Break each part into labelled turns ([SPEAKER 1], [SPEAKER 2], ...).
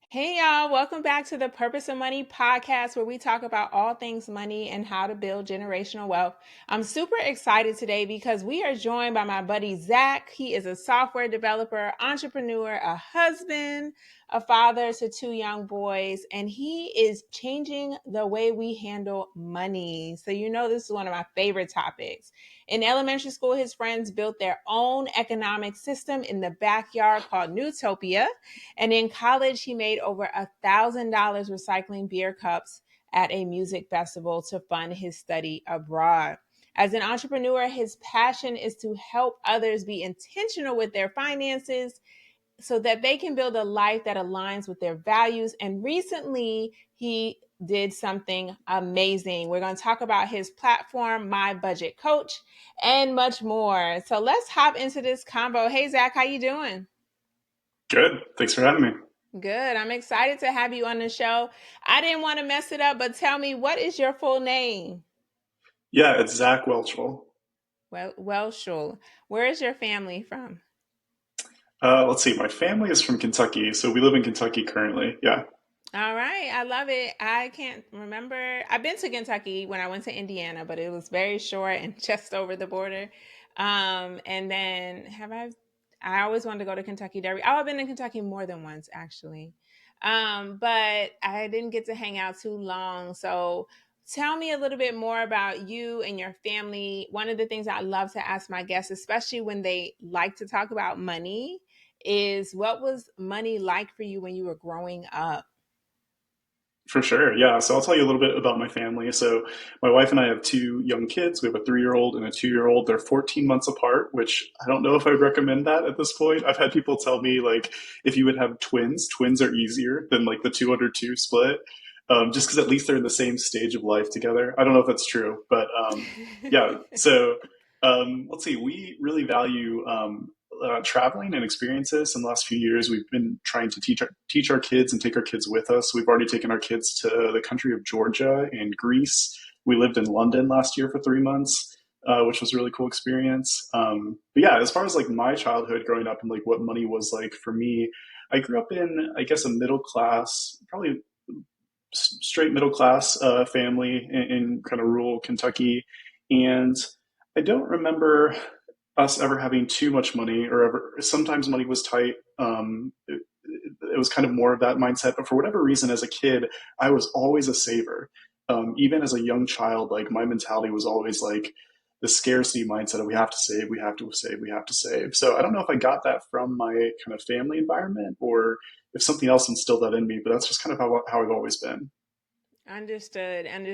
[SPEAKER 1] Hey y'all, welcome back to the Purpose of Money podcast where we talk about all things money and how to build generational wealth. I'm super excited today because we are joined by my buddy Zach. He is a software developer, entrepreneur, a husband, a father to two young boys, and he is changing the way we handle money. So, this is one of my favorite topics. In elementary school, his friends built their own economic system in the backyard called Newtopia. And in college, he made over $1,000 recycling beer cups at a music festival to fund his study abroad. As an entrepreneur, his passion is to help others be intentional with their finances so that they can build a life that aligns with their values. And recently, he did something amazing. We're going to talk about his platform, MyBudgetCoach, and much more. So let's hop into this combo. Hey, Zach, how you doing?
[SPEAKER 2] Good. Thanks for having me.
[SPEAKER 1] Good. I'm excited to have you on the show. I didn't want to mess it up, but tell me, what is your full name?
[SPEAKER 2] Yeah, it's Zach Welchel.
[SPEAKER 1] Welshul. Where is your family from?
[SPEAKER 2] Let's see. My family is from Kentucky, so we live in Kentucky currently. Yeah,
[SPEAKER 1] All right. I love it. I can't remember. I've been to Kentucky when I went to Indiana, but it was very short and just over the border. And then I always wanted to go to Kentucky Derby. Oh, I've been to Kentucky more than once, actually. But I didn't get to hang out too long. So tell me a little bit more about you and your family. One of the things I love to ask my guests, especially when they like to talk about money, is what was money like for you when you were growing up?
[SPEAKER 2] for sure. Yeah, so I'll tell you a little bit about my family. So my wife and I have two young kids. We have a 3-year-old and a 2-year-old. They're 14 months apart, which I don't know if I'd recommend that at this point. I've had people tell me like if you would have twins, twins are easier than like the 202 split. Just because at least they're in the same stage of life together. I don't know if that's true, but yeah. So let's see. We really value traveling and experiences. In the last few years, we've been trying to teach our kids and take our kids with us. We've already taken our kids to the country of Georgia and Greece. We lived in London last year for 3 months. Which was a really cool experience. But yeah, as far as like my childhood growing up and like what money was like for me, I grew up in, I guess, a middle class, probably straight middle class family in kind of rural Kentucky, and I don't remember us ever having too much money or ever. Sometimes money was tight. It was kind of more of that mindset, but for whatever reason, as a kid, I was always a saver. Even as a young child, like my mentality was always like the scarcity mindset of we have to save, we have to save, we have to save. So I don't know if I got that from my kind of family environment or if something else instilled that in me, but that's just kind of how I've always been.
[SPEAKER 1] Understood. And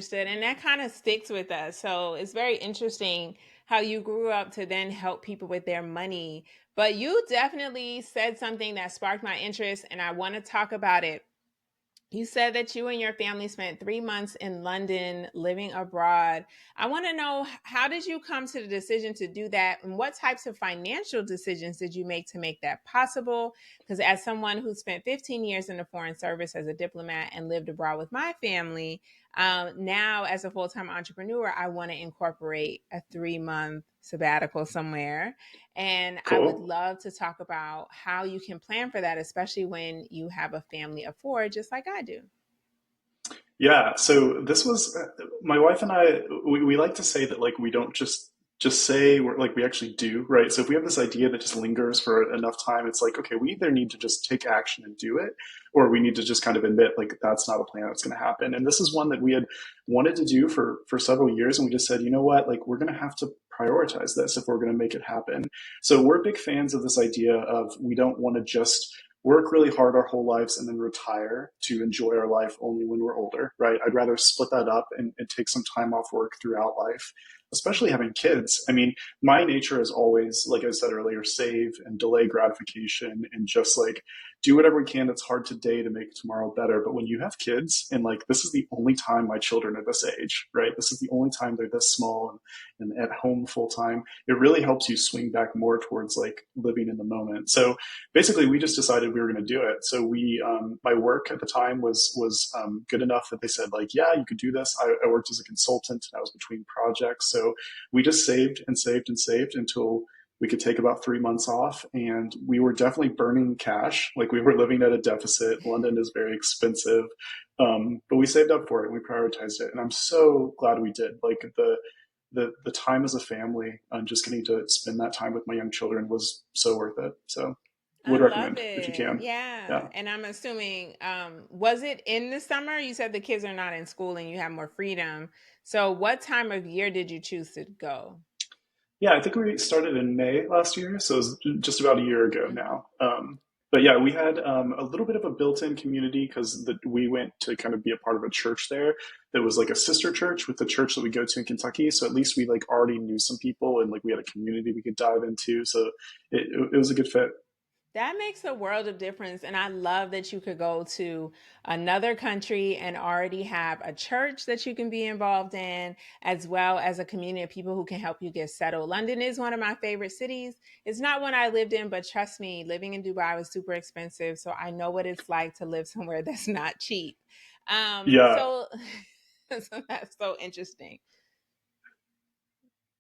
[SPEAKER 1] that kind of sticks with us. So it's very interesting how you grew up to then help people with their money. But you definitely said something that sparked my interest, and I want to talk about it. You said that you and your family spent 3 months in London living abroad. I want to know, how did you come to the decision to do that? And what types of financial decisions did you make to make that possible? Because as someone who spent 15 years in the foreign service as a diplomat and lived abroad with my family, now as a full time entrepreneur, I want to incorporate a 3 month sabbatical somewhere. And I would
[SPEAKER 2] Cool.
[SPEAKER 1] love to talk about how you can plan for that, especially when you have a family of four, just like I do.
[SPEAKER 2] Yeah, so this was my wife and I. We like to say that like we don't just say we're like we actually do, right? So if we have this idea that just lingers for enough time, it's like okay, we either need to just take action and do it, or we need to just kind of admit like that's not a plan that's going to happen. And this is one that we had wanted to do for several years, and we just said, you know what, like we're going to have to prioritize this if we're going to make it happen. So we're big fans of this idea of we don't want to just work really hard our whole lives and then retire to enjoy our life only when we're older, right? I'd rather split that up and take some time off work throughout life, especially having kids. I mean, my nature is always, like I said earlier, save and delay gratification and just like do whatever we can that's hard today to make tomorrow better. But when you have kids and like this is the only time my children are this age, right? This is the only time they're this small and at home full time. It really helps you swing back more towards like living in the moment. So basically we just decided we were going to do it. So my work at the time was good enough that they said like, yeah, you could do this. I worked as a consultant and I was between projects. So we just saved and saved and saved until we could take about 3 months off, and we were definitely burning cash. Like we were living at a deficit. London is very expensive, but we saved up for it and we prioritized it. And I'm so glad we did. Like the time as a family and just getting to spend that time with my young children was so worth it. So
[SPEAKER 1] I
[SPEAKER 2] would
[SPEAKER 1] love
[SPEAKER 2] recommend if you
[SPEAKER 1] it.
[SPEAKER 2] can.
[SPEAKER 1] Yeah.
[SPEAKER 2] Yeah.
[SPEAKER 1] And I'm assuming, was it in the summer? You said the kids are not in school and you have more freedom. So what time of year did you choose to go?
[SPEAKER 2] Yeah, I think we started in May last year, so it was just about a year ago
[SPEAKER 1] Mhm.
[SPEAKER 2] now. But yeah, we had a little bit of a built-in community because we went to kind of be a part of a church there that was like a sister church with the church that we go to in Kentucky. So at least we like already knew some people and like we had a community we could dive into. So it was a good fit.
[SPEAKER 1] That makes a world of difference. And I love that you could go to another country and already have a church that you can be involved in, as well as a community of people who can help you get settled. London is one of my favorite cities. It's not one I lived in, but trust me, living in Dubai was super expensive. So I know what it's like to live somewhere that's not cheap.
[SPEAKER 2] Yeah,
[SPEAKER 1] So, so that's so interesting.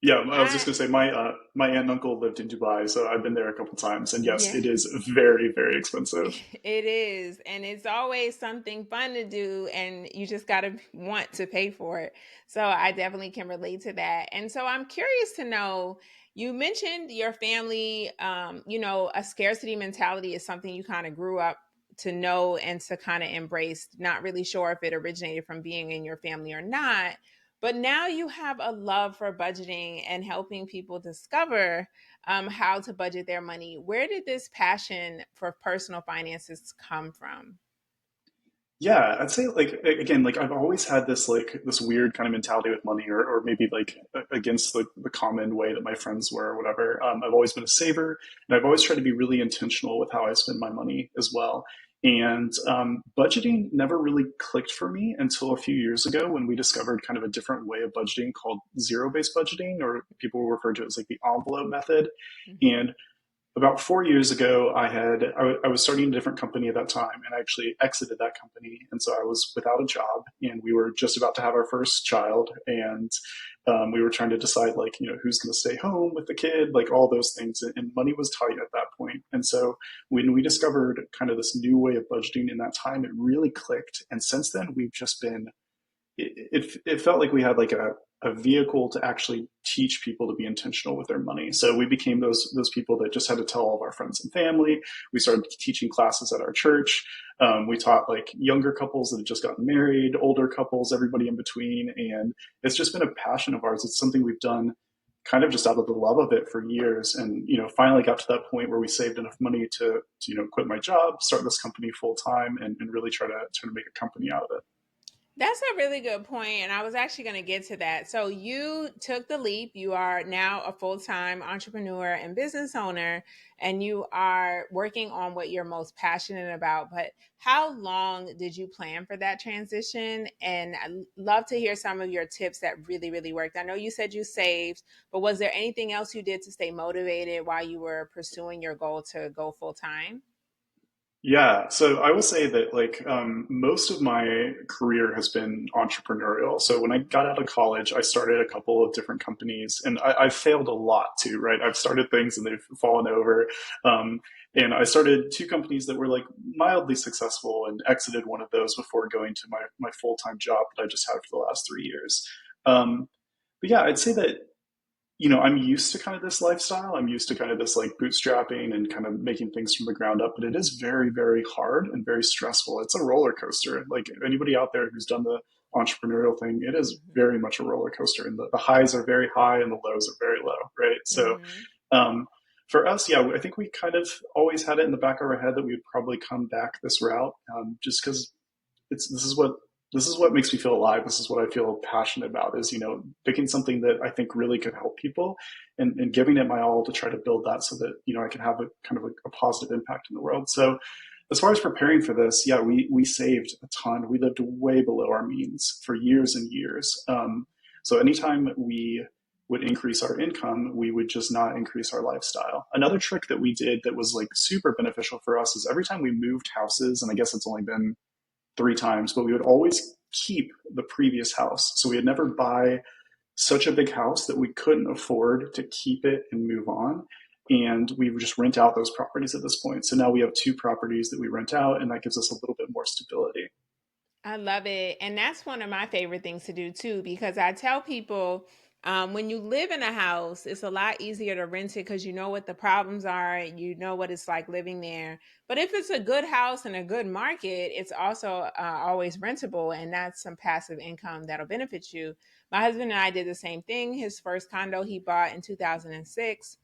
[SPEAKER 2] yeah. I was just
[SPEAKER 1] I,
[SPEAKER 2] gonna say my aunt and uncle lived in Dubai, so I've been there a couple times, and yes,
[SPEAKER 1] yeah.
[SPEAKER 2] it is very, very expensive.
[SPEAKER 1] It is. And it's always something fun to do. And you just got to want to pay for it. So I definitely can relate to that. And so I'm curious to know, you mentioned your family, a scarcity mentality is something you kind of grew up to know and to kind of embrace, not really sure if it originated from being in your family or not. But now you have a love for budgeting and helping people discover how to budget their money. Where did this passion for personal finances come from?
[SPEAKER 2] Yeah, I'd say like again, like I've always had this like this weird kind of mentality with money, or maybe like against the common way that my friends were or whatever. I've always been a saver, and I've always tried to be really intentional with how I spend my money as well. And budgeting never really clicked for me until a few years ago when we discovered kind of a different way of budgeting called zero-based budgeting, or people will refer to it as like the envelope method.
[SPEAKER 1] Hmm.
[SPEAKER 2] And about 4 years ago, I was starting a different company at that time, and I actually exited that company, and so I was without a job, and we were just about to have our first child, and we were trying to decide like who's going to stay home with the kid, like all those things, and money was tight at that point, and so when we discovered kind of this new way of budgeting in that time, it really clicked, and since then we've just been it felt like we had like a vehicle to actually teach people to be intentional with their money. So we became those people that just had to tell all of our friends and family. We started teaching classes at our church. We taught like younger couples that had just gotten married, older couples, everybody in between, and it's just been a passion of ours. It's something we've done kind of just out of the love of it for years, and finally got to that point where we saved enough money to quit my job, start this company full time, and really try to make a company out of it.
[SPEAKER 1] That's a really good point, and I was actually going to get to that. So you took the leap. You are now a full-time entrepreneur and business owner, and you are working on what you're most passionate about. But how long did you plan for that transition? And I'd love to hear some of your tips that really, really worked. I know you said you saved, but was there anything else you did to stay motivated while you were pursuing your goal to go full-time?
[SPEAKER 2] Yeah, so I will say that like most of my career has been entrepreneurial. So when I got out of college, I started a couple of different companies, and I've failed a lot too, right? I've started things and they've fallen over. Um, and I started two companies that were like mildly successful and exited one of those before going to my full-time job that I just had for the last 3 years. But yeah, I'd say that I'm used to kind of this lifestyle. I'm used to kind of this like bootstrapping and kind of making things from the ground up, but it is very, very hard and very stressful. It's a roller coaster. Like anybody out there who's done the entrepreneurial thing, it is
[SPEAKER 1] Hmm.
[SPEAKER 2] very much a roller coaster, and the highs are very high and the lows are very low, right? So,
[SPEAKER 1] Hmm.
[SPEAKER 2] um, for us, yeah, I think we kind of always had it in the back of our head that we would probably come back this route, just because it's this is what makes me feel alive. This is what I feel passionate about, is picking something that I think really could help people, and giving it my all to try to build that so that I can have a kind of a positive impact in the world. So as far as preparing for this, yeah, we saved a ton. We lived way below our means for years and years. So anytime we would increase our income, we would just not increase our lifestyle. Another trick that we did that was like super beneficial for us is every time we moved houses, and I guess it's only been 3 times, but we would always keep the previous house. So we would never buy such a big house that we couldn't afford to keep it and move on. and we just rent out those properties at this point. So now we have two properties that we rent out, and that gives us a little bit more stability.
[SPEAKER 1] I love it. And that's one of my favorite things to do too, because I tell people when you live in a house, it's a lot easier to rent it because you know what the problems are, and you know what it's like living there. But if it's a good house and a good market, it's also always rentable, and that's some passive income that'll benefit you. My husband and I did the same thing. His first condo he bought in 2006,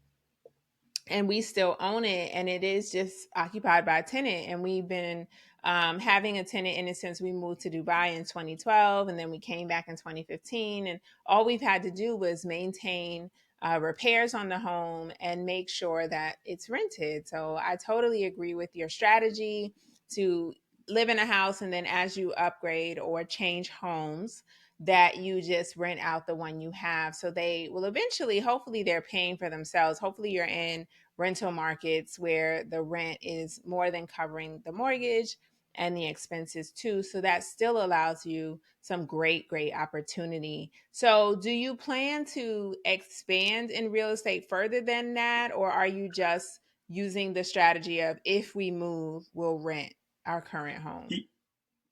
[SPEAKER 1] and we still own it, and it is just occupied by a tenant, and we've been having a tenant in it since we moved to Dubai in 2012, and then we came back in 2015, and all we've had to do was maintain repairs on the home and make sure that it's rented. So I totally agree with your strategy to live in a house, and then as you upgrade or change homes, that you just rent out the one you have, so they will eventually, hopefully they're paying for themselves. Hopefully you're in rental markets where the rent is more than covering the mortgage and the expenses too. So that still allows you some great opportunity. So, do you plan to expand in real estate further than that? Or are you just using the strategy of if we move, we'll rent our current home?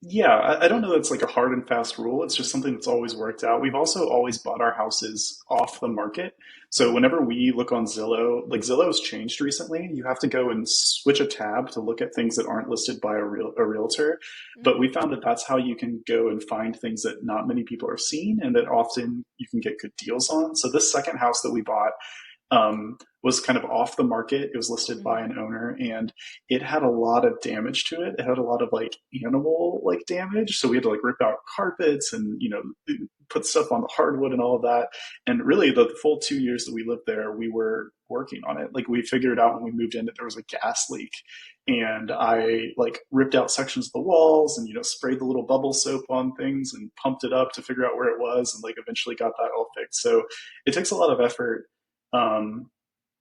[SPEAKER 2] Yeah, I don't know that's like a hard and fast rule. It's just something that's always worked out. We've also always bought our houses off the market. So whenever we look on Zillow, like Zillow's changed recently, you have to go and switch a tab to look at things that aren't listed by a realtor. But we
[SPEAKER 1] Mm,
[SPEAKER 2] found that that's how you can go and find things that not many people are seeing and that often you can get good deals on. So this second house that we bought was kind of off the market. It was listed by
[SPEAKER 1] mhm.
[SPEAKER 2] an owner, and it had a lot of damage to it. It had a lot of like animal like damage, so we had to like rip out carpets and put stuff on the hardwood and all of that. And really, the full 2 years that we lived there, we were working on it. Like we figured out when we moved in that there was a gas leak, and I like ripped out sections of the walls and sprayed the little bubble soap on things and pumped it up to figure out where it was, and like eventually got that all fixed. So it takes a lot of effort, um,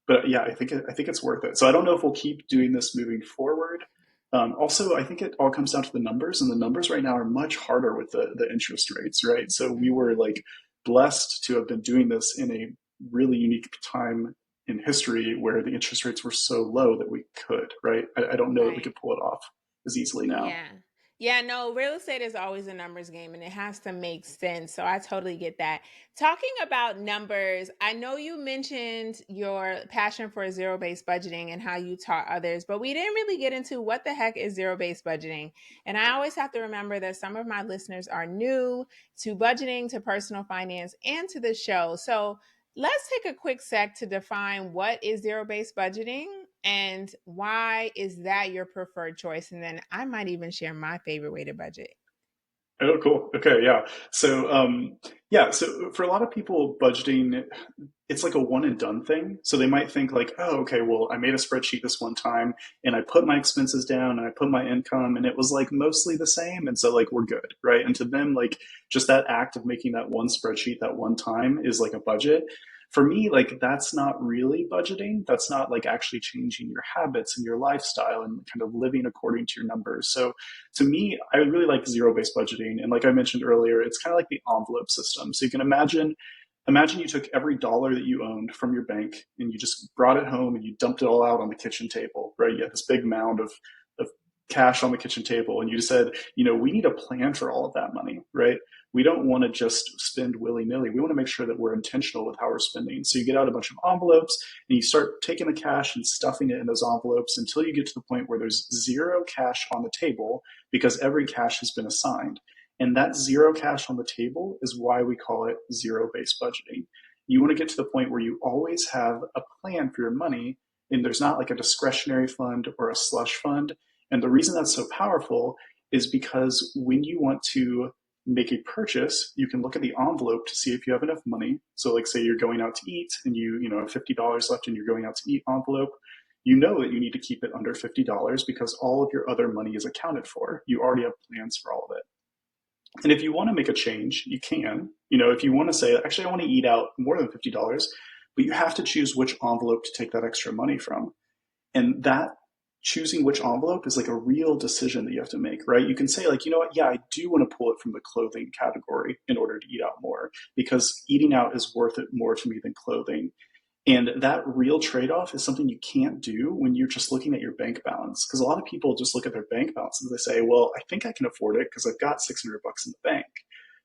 [SPEAKER 2] but yeah, I think it's worth it. So I don't know if we'll keep doing this moving forward. Also, I think it all comes down to the numbers, and the numbers right now are much harder with the interest rates, right? So we were
[SPEAKER 1] Mhm.
[SPEAKER 2] like blessed to have been doing this in a really unique time in history where the interest rates were so low that we could, right? I don't know that we
[SPEAKER 1] Right.
[SPEAKER 2] could pull it off as easily now.
[SPEAKER 1] Yeah. Yeah, no, real estate is always a numbers game, and it has to make sense. So I totally get that. Talking about numbers, I know you mentioned your passion for zero-based budgeting and how you taught others, but we didn't really get into what the heck is zero-based budgeting. And I always have to remember that some of my listeners are new to budgeting, to personal finance, and to the show. So let's take a quick sec to define what is zero-based budgeting and why is that your preferred choice? And then I might even share my favorite way to budget.
[SPEAKER 2] Oh, cool. Okay, yeah. So for a lot of people, budgeting, it's like a one and done thing. So they might think like, oh, okay, well, I made a spreadsheet this one time and I put my expenses down and I put my income and it was like mostly the same. And so like we're good, right? And to them, like just that act of making that one spreadsheet that one time is like a budget. For me, like that's not really budgeting. That's not like actually changing your habits and your lifestyle and kind of living according to your numbers. So to me, I really like zero-based budgeting. And like I mentioned earlier, it's kind of like the envelope system. So you can imagine you took every dollar that you owned from your bank and you just brought it home and you dumped it all out on the kitchen table, right? You had this big mound of cash on the kitchen table and you just said, we need a plan for all of that money, right? We don't want to just spend willy-nilly. We want to make sure that we're intentional with how we're spending. So you get out a bunch of envelopes and you start taking the cash and stuffing it in those envelopes until you get to the point where there's zero cash on the table because every cash has been assigned. And that zero cash on the table is why we call it zero-based budgeting. You want to get to the point where you always have a plan for your money and there's not like a discretionary fund or a slush fund. And the reason that's so powerful is because when you want to make a purchase, you can look at the envelope to see if you have enough money. So like say you're going out to eat and you have $50 left and you're going out to eat envelope, you know that you need to keep it under $50 because all of your other money is accounted for. You already have plans for all of it. And if you want to make a change, you can. If you want to say, actually, I want to eat out more than $50, but you have to choose which envelope to take that extra money from. And that choosing which envelope is like a real decision that you have to make, right? You can say, like, you know what, yeah, I do want to pull it from the clothing category in order to eat out more because eating out is worth it more to me than clothing. And that real trade off is something you can't do when you're just looking at your bank balance. Because a lot of people just look at their bank balance and they say, well, I think I can afford it because I've got 600 bucks in the bank.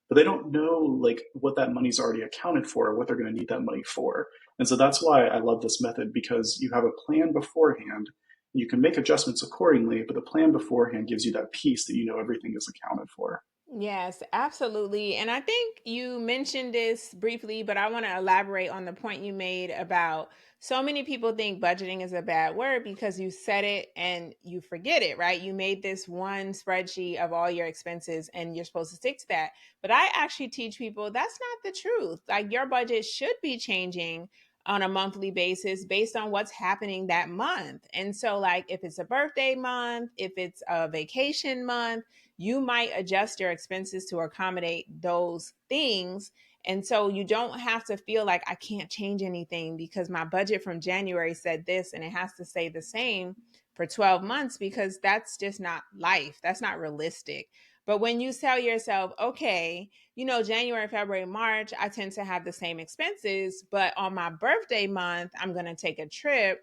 [SPEAKER 2] But they don't know like what that money's already accounted for, or what they're going to need that money for. And so that's why I love this method, because you have a plan beforehand. You can make adjustments accordingly, but the plan beforehand gives you that peace that you know everything is accounted for.
[SPEAKER 1] Yes, absolutely. And I think you mentioned this briefly, but I want to elaborate on the point you made about so many people think budgeting is a bad word because you said it and you forget it, right? You made this one spreadsheet of all your expenses and you're supposed to stick to that. But I actually teach people that's not the truth. Like your budget should be changing on a monthly basis based on what's happening that month. And so, like, if it's a birthday month, if it's a vacation month, you might adjust your expenses to accommodate those things. And so you don't have to feel like I can't change anything because my budget from January said this and it has to stay the same for 12 months, because that's just not life. That's not realistic. But when you tell yourself, okay, January, February, March, I tend to have the same expenses, but on my birthday month, I'm going to take a trip.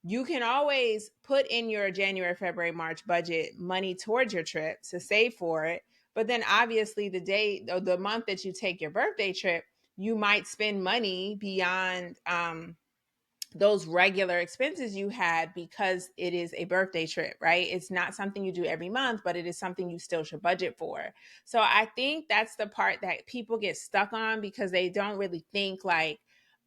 [SPEAKER 1] You can always put in your January, February, March budget money towards your trip to save for it. But then obviously the day or the month that you take your birthday trip, you might spend money beyond those regular expenses you had because it is a birthday trip, right? It's not something you do every month, but it is something you still should budget for. So I think that's the part that people get stuck on because they don't really think like,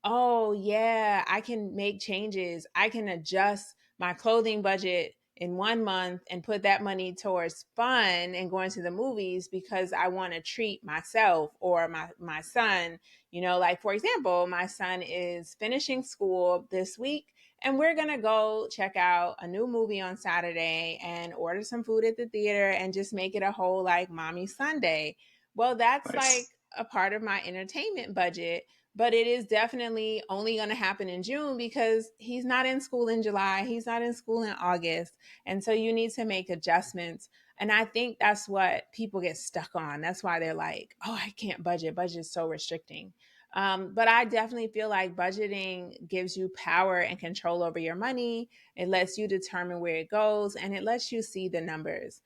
[SPEAKER 1] oh, yeah, I can make changes. I can adjust my clothing budget in 1 month and put that money towards fun and going to the movies because I want to treat myself or my son. Like for example, my son is finishing school this week and we're going to go check out a new movie on Saturday and order some food at the theater and just make it a whole like mommy Sunday. Well, that's like
[SPEAKER 2] Nice.
[SPEAKER 1] a part of my entertainment budget, but it is definitely only going to happen in June because he's not in school in July, he's not in school in August. And so you need to make adjustments. And I think that's what people get stuck on. That's why they're like, oh, I can't budget. Budget is so restricting. But I definitely feel like budgeting gives you power and control over your money. It lets you determine where it goes and it lets you see the numbers.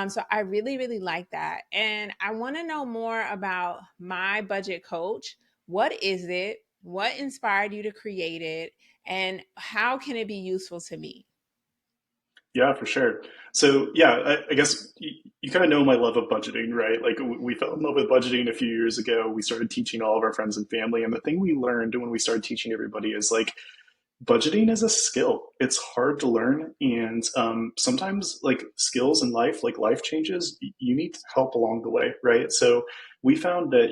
[SPEAKER 1] So I really, really like that. And I want to know more about My Budget Coach. What is it? What inspired you to create it? And how can it be useful to me?
[SPEAKER 2] Yeah, for sure. So, yeah, I guess you kind of know my love of budgeting, right? Like, we fell in love with budgeting a few years ago. We started teaching all of our friends and family. And the thing we learned when we started teaching everybody is like, budgeting is a skill. It's hard to learn, and sometimes like skills in life, like life changes, you need help along the way, right? So we found that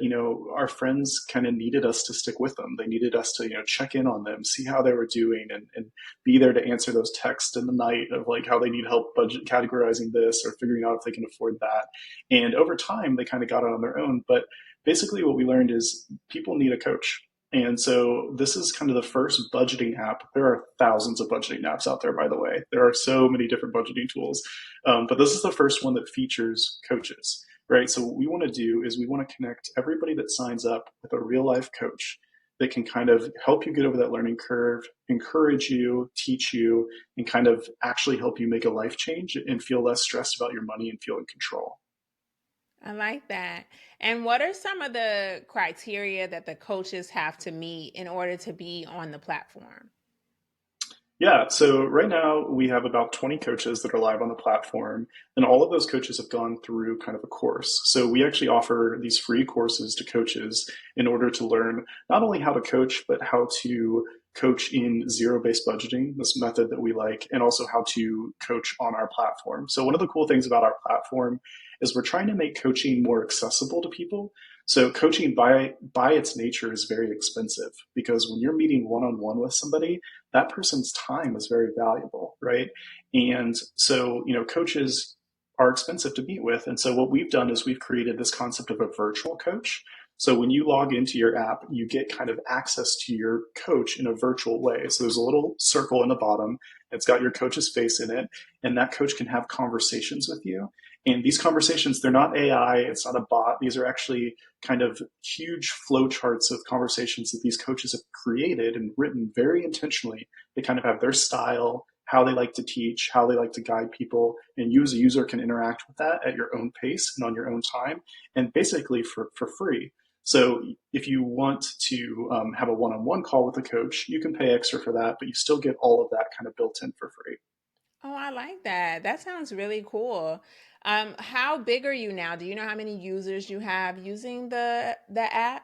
[SPEAKER 2] our friends kind of needed us to stick with them. They needed us to check in on them, see how they were doing, and be there to answer those texts in the night of like how they need help budget categorizing this or figuring out if they can afford that. And over time, they kind of got it on their own. But basically, what we learned is people need a coach. And so this is kind of the first budgeting app. There are thousands of budgeting apps out there, by the way. There are so many different budgeting tools. But this is the first one that features coaches, right? So what we want to do is we want to connect everybody that signs up with a real life coach that can kind of help you get over that learning curve, encourage you, teach you, and kind of actually help you make a life change and feel less stressed about your money and feel in control.
[SPEAKER 1] I like that. And what are some of the criteria that the coaches have to meet in order to be on the platform?
[SPEAKER 2] Yeah, so right now we have about 20 coaches that are live on the platform, and all of those coaches have gone through kind of a course. So we actually offer these free courses to coaches in order to learn not only how to coach, but how to coach in zero-based budgeting, this method that we like, and also how to coach on our platform. So one of the cool things about our platform is we're trying to make coaching more accessible to people. So coaching by its nature is very expensive because when you're meeting one-on-one with somebody, that person's time is very valuable, right? And so, coaches are expensive to meet with. And so what we've done is we've created this concept of a virtual coach. So when you log into your app, you get kind of access to your coach in a virtual way. So there's a little circle in the bottom. It's got your coach's face in it, and that coach can have conversations with you. And these conversations, they're not AI, it's not a bot. These are actually kind of huge flow charts of conversations that these coaches have created and written very intentionally. They kind of have their style, how they like to teach, how they like to guide people, and you as a user can interact with that at your own pace and on your own time, and basically for free. So if you want to have a one-on-one call with a coach, you can pay extra for that, but you still get all of that kind of built in for free.
[SPEAKER 1] Oh, I like that. That sounds really cool. How big are you now? Do you know how many users you have using the app?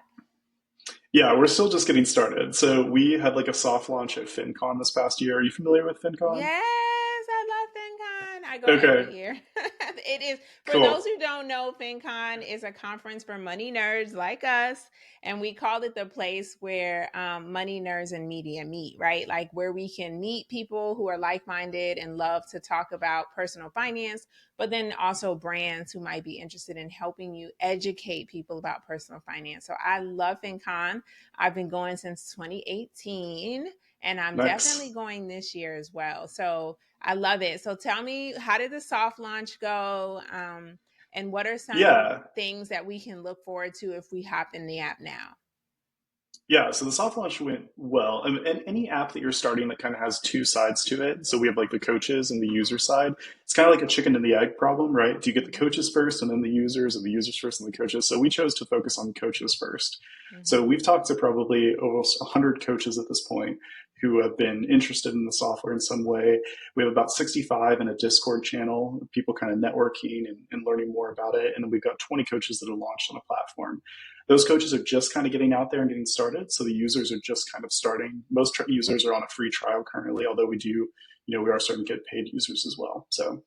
[SPEAKER 2] Yeah, we're still just getting started. So we had like a soft launch at FinCon this past year. Are you familiar with FinCon?
[SPEAKER 1] Yes, I love FinCon. I go every
[SPEAKER 2] Okay,
[SPEAKER 1] year. It is, for those
[SPEAKER 2] cool.
[SPEAKER 1] who don't know, FinCon is a conference for money nerds like us. And we call it the place where money nerds and media meet, right? Like where we can meet people who are like minded and love to talk about personal finance, but then also brands who might be interested in helping you educate people about personal finance. So I love FinCon. I've been going since 2018, and I'm definitely
[SPEAKER 2] Nice.
[SPEAKER 1] going this year as well. So I love it. So tell me, how did the soft launch go? And what are some
[SPEAKER 2] Yeah,
[SPEAKER 1] things that we can look forward to if we hop in the app now?
[SPEAKER 2] yeah, so the soft launch went well. And any app that you're starting that kind of has two sides to it. So we have like the coaches and the user side. It's kind of like a chicken and the egg problem, right? Do you get the coaches first and then the users, or the users first and the coaches? So we chose to focus on coaches first. So
[SPEAKER 1] Mm-hmm.
[SPEAKER 2] we've talked to probably almost 100 coaches at this point who have been interested in the software in some way. We have about 65 in a Discord channel, people kind of networking and learning more about it. And then we've got 20 coaches that are launched on the platform. Those coaches are just kind of getting out there and getting started. So the users are just kind of starting. Most users are on a free trial currently, although we do, we are starting to get paid users as well. So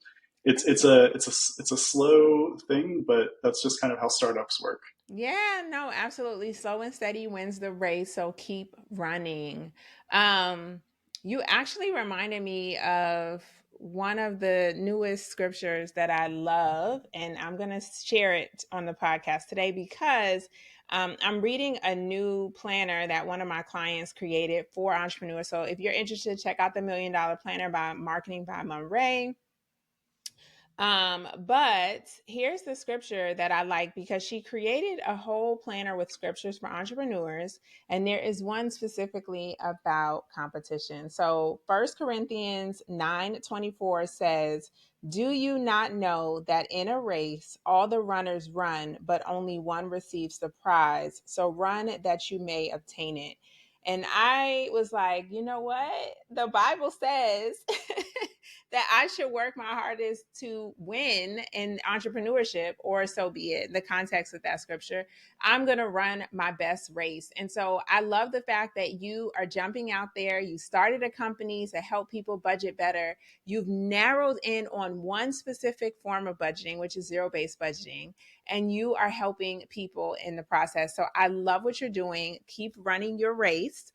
[SPEAKER 1] Excellent.
[SPEAKER 2] it's a slow thing, but that's just kind of how startups work.
[SPEAKER 1] Yeah, no, absolutely. Slow and steady wins the race, so keep running. Um, you actually reminded me of one of the newest scriptures that I love, and I'm going to share it on the podcast today because I'm reading a new planner that one of my clients created for entrepreneurs. So if you're interested, check out the $1 Million Planner by Marketing by Monray. But here's the scripture that I like because she created a whole planner with scriptures for entrepreneurs, and there is one specifically about competition. So First Corinthians 9:24 says, "Do you not know that in a race all the runners run, but only one receives the prize? So run that you may obtain it." And I was like, you know what? The Bible says that I should work my hardest to win in entrepreneurship, or so be it. The context of that scripture, I'm going to run my best race. And so I love the fact that you are jumping out there. You started a company to help people budget better. You've narrowed in on one specific form of budgeting, which is zero-based budgeting, and you are helping people in the process. So I love what you're doing. Keep running your race.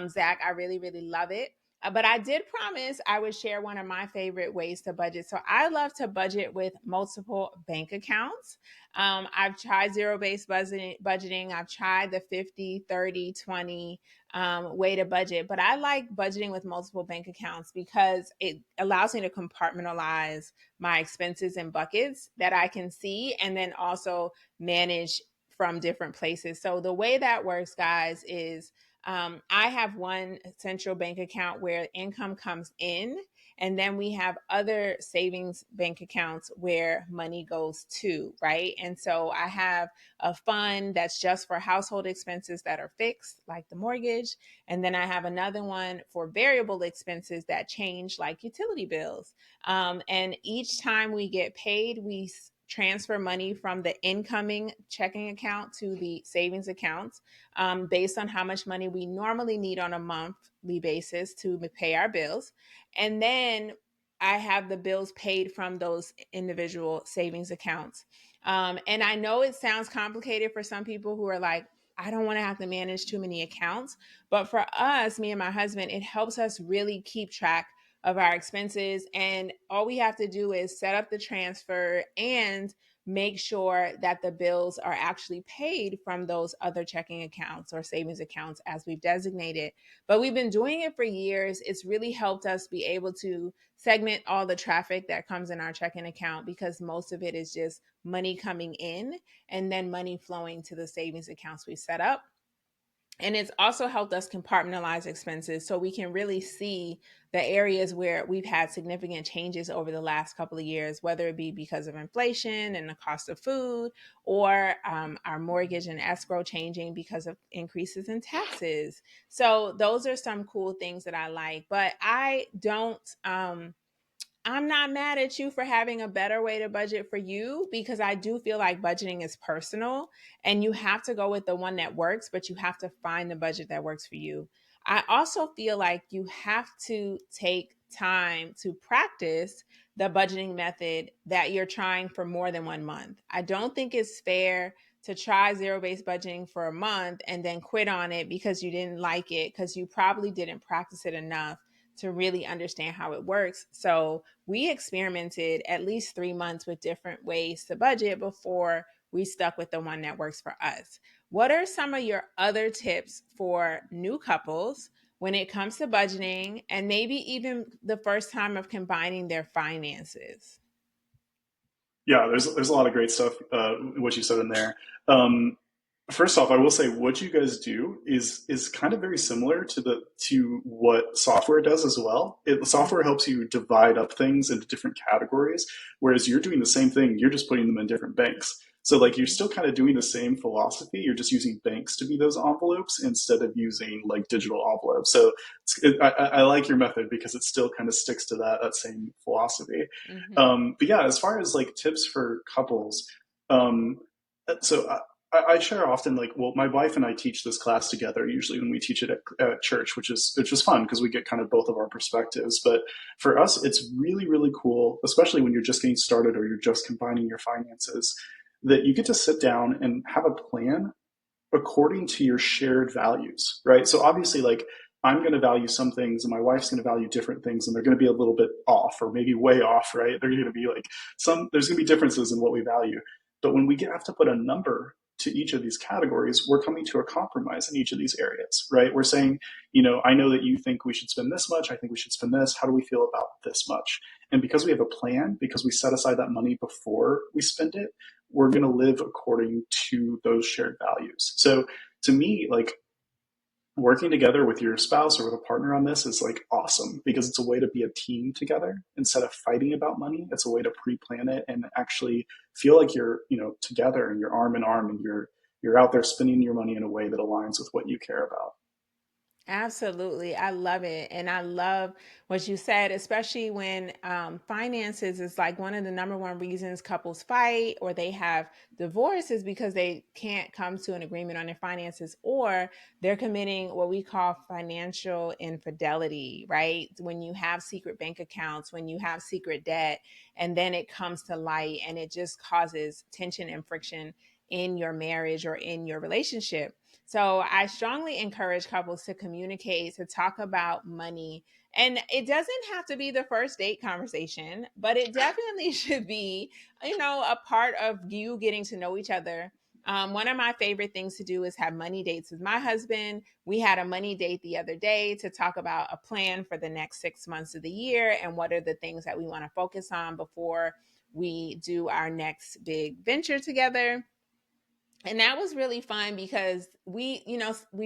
[SPEAKER 1] Zach, I really, really love it. But I did promise I would share one of my favorite ways to budget. So I love to budget with multiple bank accounts. I've tried zero-based budgeting. I've tried the 50, 30, 20 way to budget, but I like budgeting with multiple bank accounts because it allows me to compartmentalize my expenses in buckets that I can see and then also manage from different places. So the way that works, guys, is I have one central bank account where income comes in, and then we have other savings bank accounts where money goes to, right? And so I have a fund that's just for household expenses that are fixed, like the mortgage. And then I have another one for variable expenses that change, like utility bills. And each time we get paid, we transfer money from the incoming checking account to the savings accounts based on how much money we normally need on a monthly basis to pay our bills. And then I have the bills paid from those individual savings accounts. And I know it sounds complicated for some people who are like, I don't want to have to manage too many accounts. But for us, me and my husband, it helps us really keep track of our expenses. And all we have to do is set up the transfer and make sure that the bills are actually paid from those other checking accounts or savings accounts as we've designated. But we've been doing it for years. It's really helped us be able to segment all the traffic that comes in our checking account, because most of it is just money coming in and then money flowing to the savings accounts we set up. And it's also helped us compartmentalize expenses so we can really see the areas where we've had significant changes over the last couple of years, whether it be because of inflation and the cost of food, or our mortgage and escrow changing because of increases in taxes. So those are some cool things that I like. But I don't. I'm not mad at you for having a better way to budget for you, because I do feel like budgeting is personal and you have to go with the one that works, but you have to find the budget that works for you. I also feel like you have to take time to practice the budgeting method that you're trying for more than 1 month. I don't think it's fair to try zero based budgeting for a month and then quit on it because you didn't like it, because you probably didn't practice it enough to really understand how it works. So we experimented at least 3 months with different ways to budget before we stuck with the one that works for us. What are some of your other tips for new couples when it comes to budgeting, and maybe even the first time of combining their finances?
[SPEAKER 2] Yeah, there's a lot of great stuff what you said in there. Um, First off, I will say what you guys do is kind of very similar to what software does as well. Software helps you divide up things into different categories, whereas you're doing the same thing. You're just putting them in different banks. So like you're still kind of doing the same philosophy. You're just using banks to be those envelopes instead of using like digital envelopes. So I like your method because it still kind of sticks to that same philosophy.
[SPEAKER 1] Mm-hmm.
[SPEAKER 2] But yeah, as far as like tips for couples, um, so I share often like, well, my wife and I teach this class together usually when we teach it at church, which is fun because we get kind of both of our perspectives. But for us, it's really cool, especially when you're just getting started or you're just combining your finances, that you get to sit down and have a plan according to your shared values, right? So obviously, like I'm going to value some things and my wife's going to value different things, and they're going to be a little bit off or maybe way off, right? They're going to be like there's going to be differences in what we value. But when we have to put a number to each of these categories, we're coming to a compromise in each of these areas, right? We're saying, I know that you think we should spend this much. I think we should spend this. How do we feel about this much? And because we have a plan, because we set aside that money before we spend it, we're going to live according to those shared values. So to me, like working together with your spouse or with a partner on this is like awesome because it's a way to be a team together instead of fighting about money. It's a way to pre-plan it and actually feel like you're, together and you're arm in arm and you're out there spending your money in a way that aligns with what you care about.
[SPEAKER 1] Absolutely. I love it. And I love what you said, especially when finances is like one of the number one reasons couples fight or they have divorce, is because they can't come to an agreement on their finances, or they're committing what we call financial infidelity, right? When you have secret bank accounts, when you have secret debt, and then it comes to light and it just causes tension and friction in your marriage or in your relationship. So I strongly encourage couples to communicate, to talk about money. And it doesn't have to be the first date conversation, but it definitely should be, a part of you getting to know each other. One of my favorite things to do is have money dates with my husband. We had a money date the other day to talk about a plan for the next 6 months of the year and what are the things that we want to focus on before we do our next big venture together. And that was really fun because we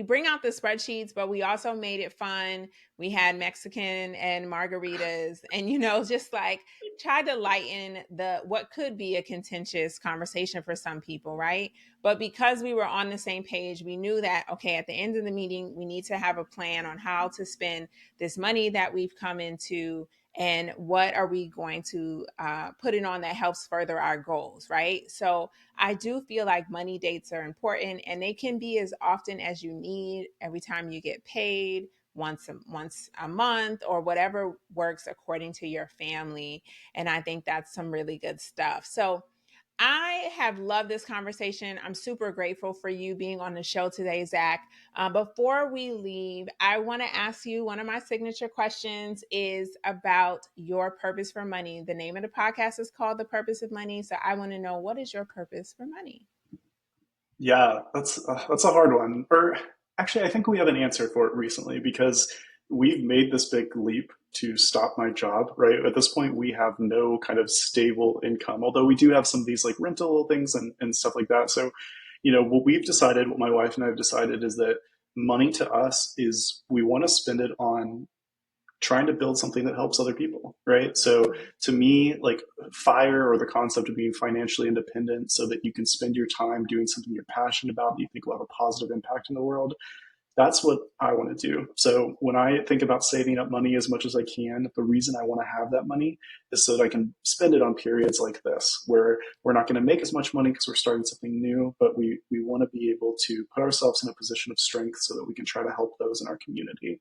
[SPEAKER 1] bring out the spreadsheets, but we also made it fun. We had Mexican and margaritas, and just like tried to lighten the what could be a contentious conversation for some people, right? But because we were on the same page, we knew that, okay, at the end of the meeting we need to have a plan on how to spend this money that we've come into, and what are we going to put it on that helps further our goals, right? So I do feel like money dates are important, and they can be as often as you need, every time you get paid, once a month, or whatever works according to your family. And I think that's some really good stuff. So I have loved this conversation. I'm super grateful for you being on the show today, Zach. Before we leave, I want to ask you one of my signature questions is about your purpose for money. The name of the podcast is called The Purpose of Money. So I want to know, what is your purpose for money?
[SPEAKER 2] Yeah, that's a hard one. Or actually, I think we have an answer for it recently because we've made this big leap to stop my job, right? At this point, we have no kind of stable income, although we do have some of these like rental things and stuff like that. So, what we've decided, what my wife and I have decided is that money to us is we want to spend it on trying to build something that helps other people, right? So to me, like fire or the concept of being financially independent so that you can spend your time doing something you're passionate about that you think will have a positive impact in the world, that's what I want to do. So when I think about saving up money as much as I can, the reason I want to have that money is so that I can spend it on periods like this where we're not going to make as much money because we're starting something new, but we want to be able to put ourselves in a position of strength so that we can try to help those in our community.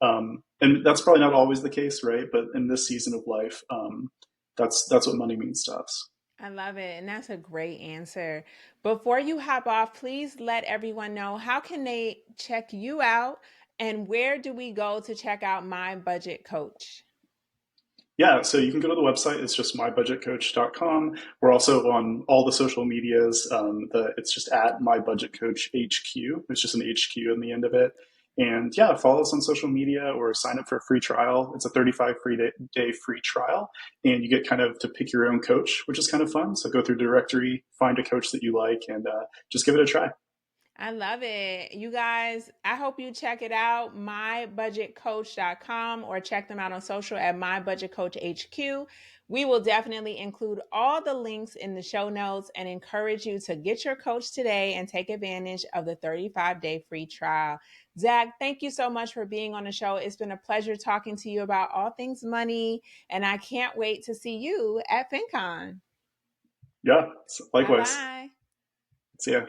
[SPEAKER 2] And that's probably not always the case, right? But in this season of life, that's what money means to us.
[SPEAKER 1] I love it. And that's a great answer. Before you hop off, please let everyone know, how can they check you out, and where do we go to check out My Budget Coach?
[SPEAKER 2] Yeah, so you can go to the website. It's just mybudgetcoach.com. We're also on all the social medias. It's just at mybudgetcoachhq. It's just an HQ in the end of it. And yeah, follow us on social media or sign up for a free trial. It's a 35 day free trial, and you get kind of to pick your own coach, which is kind of fun. So go through the directory, find a coach that you like, and just give it a try.
[SPEAKER 1] I love it. You guys, I hope you check it out, mybudgetcoach.com, or check them out on social at mybudgetcoachhq. We will definitely include all the links in the show notes and encourage you to get your coach today and take advantage of the 35-day free trial. Zach, thank you so much for being on the show. It's been a pleasure talking to you about all things money, and I can't wait to see you at FinCon.
[SPEAKER 2] Yeah,
[SPEAKER 1] Bye
[SPEAKER 2] likewise.
[SPEAKER 1] bye.
[SPEAKER 2] See ya.